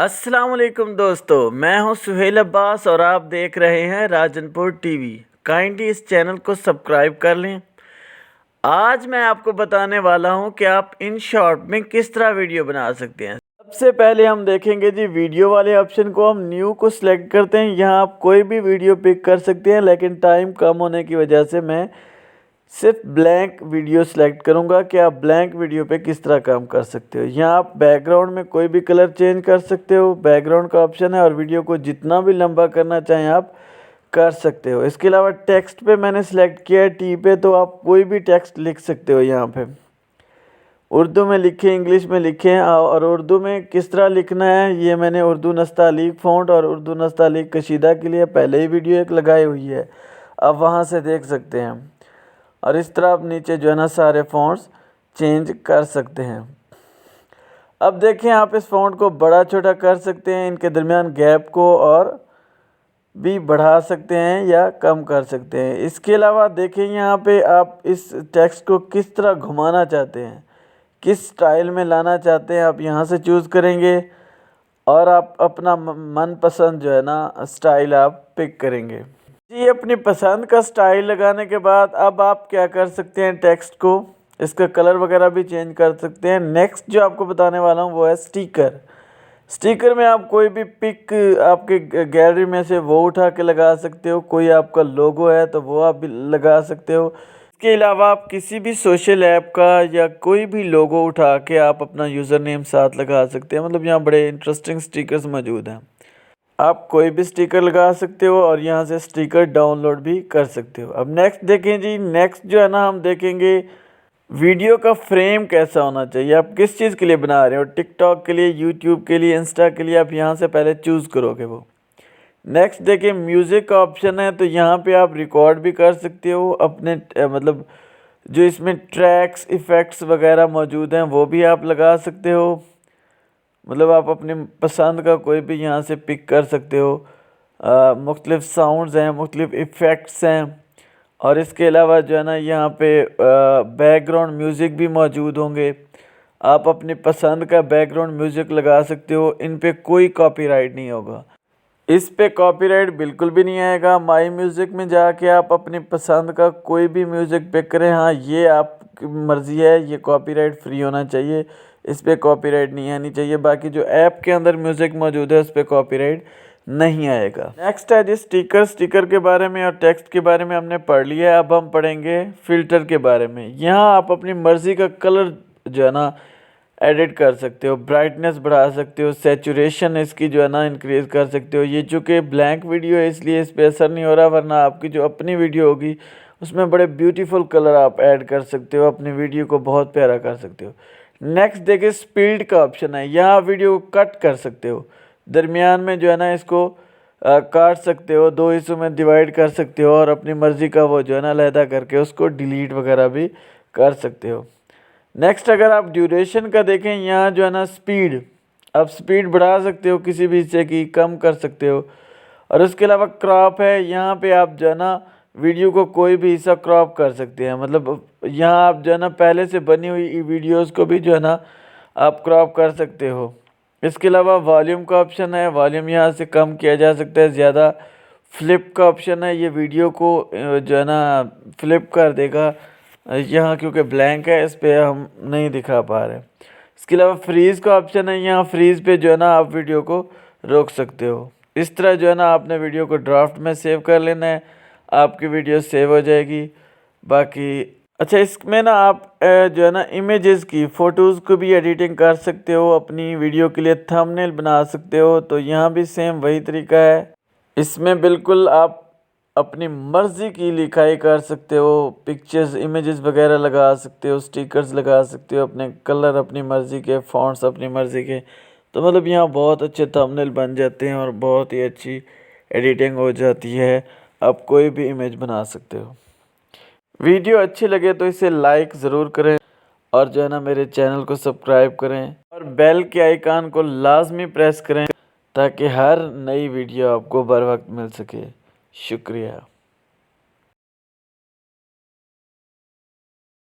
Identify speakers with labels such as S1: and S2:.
S1: अस्सलाम वालेकुम दोस्तों, मैं हूं सुहेल अब्बास और आप देख रहे हैं राजनपुर टीवी। काइंडली इस चैनल को सब्सक्राइब कर लें। आज मैं आपको बताने वाला हूं कि आप इन शॉर्ट में किस तरह वीडियो बना सकते हैं। सबसे पहले हम देखेंगे जी, वीडियो वाले ऑप्शन को हम न्यू को सिलेक्ट करते हैं। यहाँ आप कोई भी वीडियो पिक कर सकते हैं, लेकिन टाइम कम होने की वजह से मैं सिर्फ ब्लैंक वीडियो सेलेक्ट करूंगा कि आप ब्लैंक वीडियो पे किस तरह काम कर सकते हो। यहाँ आप बैकग्राउंड में कोई भी कलर चेंज कर सकते हो, बैकग्राउंड का ऑप्शन है, और वीडियो को जितना भी लंबा करना चाहें आप कर सकते हो। इसके अलावा टेक्स्ट पे मैंने सेलेक्ट किया है टी पे, तो आप कोई भी टेक्स्ट लिख सकते हो। यहाँ पे उर्दू में लिखें, इंग्लिश में लिखें, और उर्दू में किस तरह लिखना है ये मैंने उर्दू नस्तालीक फ़ॉन्ट और उर्दू नस्तालीक कशीदा के लिए पहले ही वीडियो एक लगाई हुई है, आप वहाँ से देख सकते हैं। और इस तरह आप नीचे जो है ना सारे फ़ॉन्ट्स चेंज कर सकते हैं। अब देखें, आप इस फ़ॉन्ट को बड़ा छोटा कर सकते हैं, इनके दरमियान गैप को और भी बढ़ा सकते हैं या कम कर सकते हैं। इसके अलावा देखें, यहाँ पे आप इस टेक्स्ट को किस तरह घुमाना चाहते हैं, किस स्टाइल में लाना चाहते हैं, आप यहाँ से चूज़ करेंगे और आप अपना मनपसंद जो है ना स्टाइल आप पिक करेंगे जी। अपनी पसंद का स्टाइल लगाने के बाद अब आप क्या कर सकते हैं, टेक्स्ट को इसका कलर वगैरह भी चेंज कर सकते हैं। नेक्स्ट जो आपको बताने वाला हूँ वो है स्टिकर। स्टिकर में आप कोई भी पिक आपके गैलरी में से वो उठा के लगा सकते हो। कोई आपका लोगो है तो वो आप भी लगा सकते हो। इसके अलावा आप किसी भी सोशल ऐप का या कोई भी लोगो उठा के आप अपना यूज़र नेम साथ लगा सकते हैं। मतलब यहाँ बड़े इंटरेस्टिंग स्टिकर्स मौजूद हैं। आप कोई भी स्टिकर लगा सकते हो और यहाँ से स्टिकर डाउनलोड भी कर सकते हो। अब नेक्स्ट देखें जी, नेक्स्ट जो है ना हम देखेंगे वीडियो का फ्रेम कैसा होना चाहिए। आप किस चीज़ के लिए बना रहे हो, टिकटॉक के लिए, यूट्यूब के लिए, इंस्टा के लिए, आप यहाँ से पहले चूज़ करोगे वो। नेक्स्ट देखिए, म्यूज़िक का ऑप्शन है, तो यहाँ पे आप रिकॉर्ड भी कर सकते हो अपने मतलब जो इसमें ट्रैक्स इफ़ेक्ट्स वगैरह मौजूद हैं वो भी आप लगा सकते हो। मतलब आप अपनी पसंद का कोई भी यहाँ से पिक कर सकते हो। मुख्तलिफ साउंड्स हैं, मुख्तलिफ इफ़ेक्ट्स हैं, और इसके अलावा जो है ना यहाँ पे बैकग्राउंड म्यूज़िक भी मौजूद होंगे। आप अपनी पसंद का बैकग्राउंड म्यूज़िक लगा सकते हो। इन पे कोई कॉपीराइट नहीं होगा, इस पे कॉपीराइट बिल्कुल भी नहीं आएगा। माई म्यूज़िक में जाके आप अपनी पसंद का कोई भी म्यूज़िक पिक करें। हाँ, ये आपकी मर्ज़ी है, ये कॉपीराइट फ्री होना चाहिए, इस पे कॉपीराइट नहीं आनी चाहिए। बाकी जो ऐप के अंदर म्यूज़िक मौजूद है उस पर कॉपीराइट नहीं आएगा। नेक्स्ट है जी स्टिकर। स्टिकर के बारे में और टेक्स्ट के बारे में हमने पढ़ लिया है। अब हम पढ़ेंगे फ़िल्टर के बारे में। यहाँ आप अपनी मर्ज़ी का कलर जो है ना एडिट कर सकते हो, ब्राइटनेस बढ़ा सकते हो, सैचुरेशन इसकी जो है ना इंक्रीज़ कर सकते हो। ये चूँकि ब्लैंक वीडियो है इसलिए इस पर असर नहीं हो रहा, वरना आपकी जो अपनी वीडियो होगी उसमें बड़े ब्यूटीफुल कलर आप ऐड कर सकते हो, अपनी वीडियो को बहुत प्यारा कर सकते हो। नेक्स्ट देखिए, स्पीड का ऑप्शन है। यहाँ वीडियो को कट कर सकते हो, दरमियान में जो है ना इसको काट सकते हो, दो हिस्सों में डिवाइड कर सकते हो, और अपनी मर्ज़ी का वो जो है ना अलहदा करके उसको डिलीट वगैरह भी कर सकते हो। नेक्स्ट अगर आप ड्यूरेशन का देखें, यहाँ जो है ना स्पीड, आप स्पीड बढ़ा सकते हो किसी भी हिस्से की, कम कर सकते हो। और उसके अलावा क्रॉप है, यहाँ पे आप जो है ना वीडियो को कोई भी हिस्सा क्रॉप कर सकते हैं। मतलब यहाँ आप जो है ना पहले से बनी हुई वीडियोस को भी जो है ना आप क्रॉप कर सकते हो। इसके अलावा वॉल्यूम का ऑप्शन है, वॉल्यूम यहाँ से कम किया जा सकता है, ज़्यादा। फ्लिप का ऑप्शन है, ये वीडियो को जो है ना फ्लिप कर देगा। यहाँ क्योंकि ब्लैंक है इस पर हम नहीं दिखा पा रहे। इसके अलावा फ्रीज़ का ऑप्शन है, यहाँ फ्रीज़ पे जो है ना आप वीडियो को रोक सकते हो। इस तरह जो है ना आपने वीडियो को ड्राफ्ट में सेव कर लेना है, आपकी वीडियो सेव हो जाएगी। बाकी अच्छा, इसमें ना आप जो है ना इमेजेस की, फ़ोटोज़ को भी एडिटिंग कर सकते हो, अपनी वीडियो के लिए थंबनेल बना सकते हो। तो यहाँ भी सेम वही तरीका है। इसमें बिल्कुल आप अपनी मर्ज़ी की लिखाई कर सकते हो, पिक्चर्स इमेजेस वगैरह लगा सकते हो, स्टिकर्स लगा सकते हो, अपने कलर अपनी मर्ज़ी के, फ़ॉन्ट्स अपनी मर्ज़ी के। तो मतलब यहाँ बहुत अच्छे थंबनेल बन जाते हैं और बहुत ही अच्छी एडिटिंग हो जाती है। आप कोई भी इमेज बना सकते हो। वीडियो अच्छी लगे तो इसे लाइक ज़रूर करें, और जो है ना मेरे चैनल को सब्सक्राइब करें, और बेल के आइकान को लाजमी प्रेस करें ताकि हर नई वीडियो आपको बर वक्त मिल सके। शुक्रिया।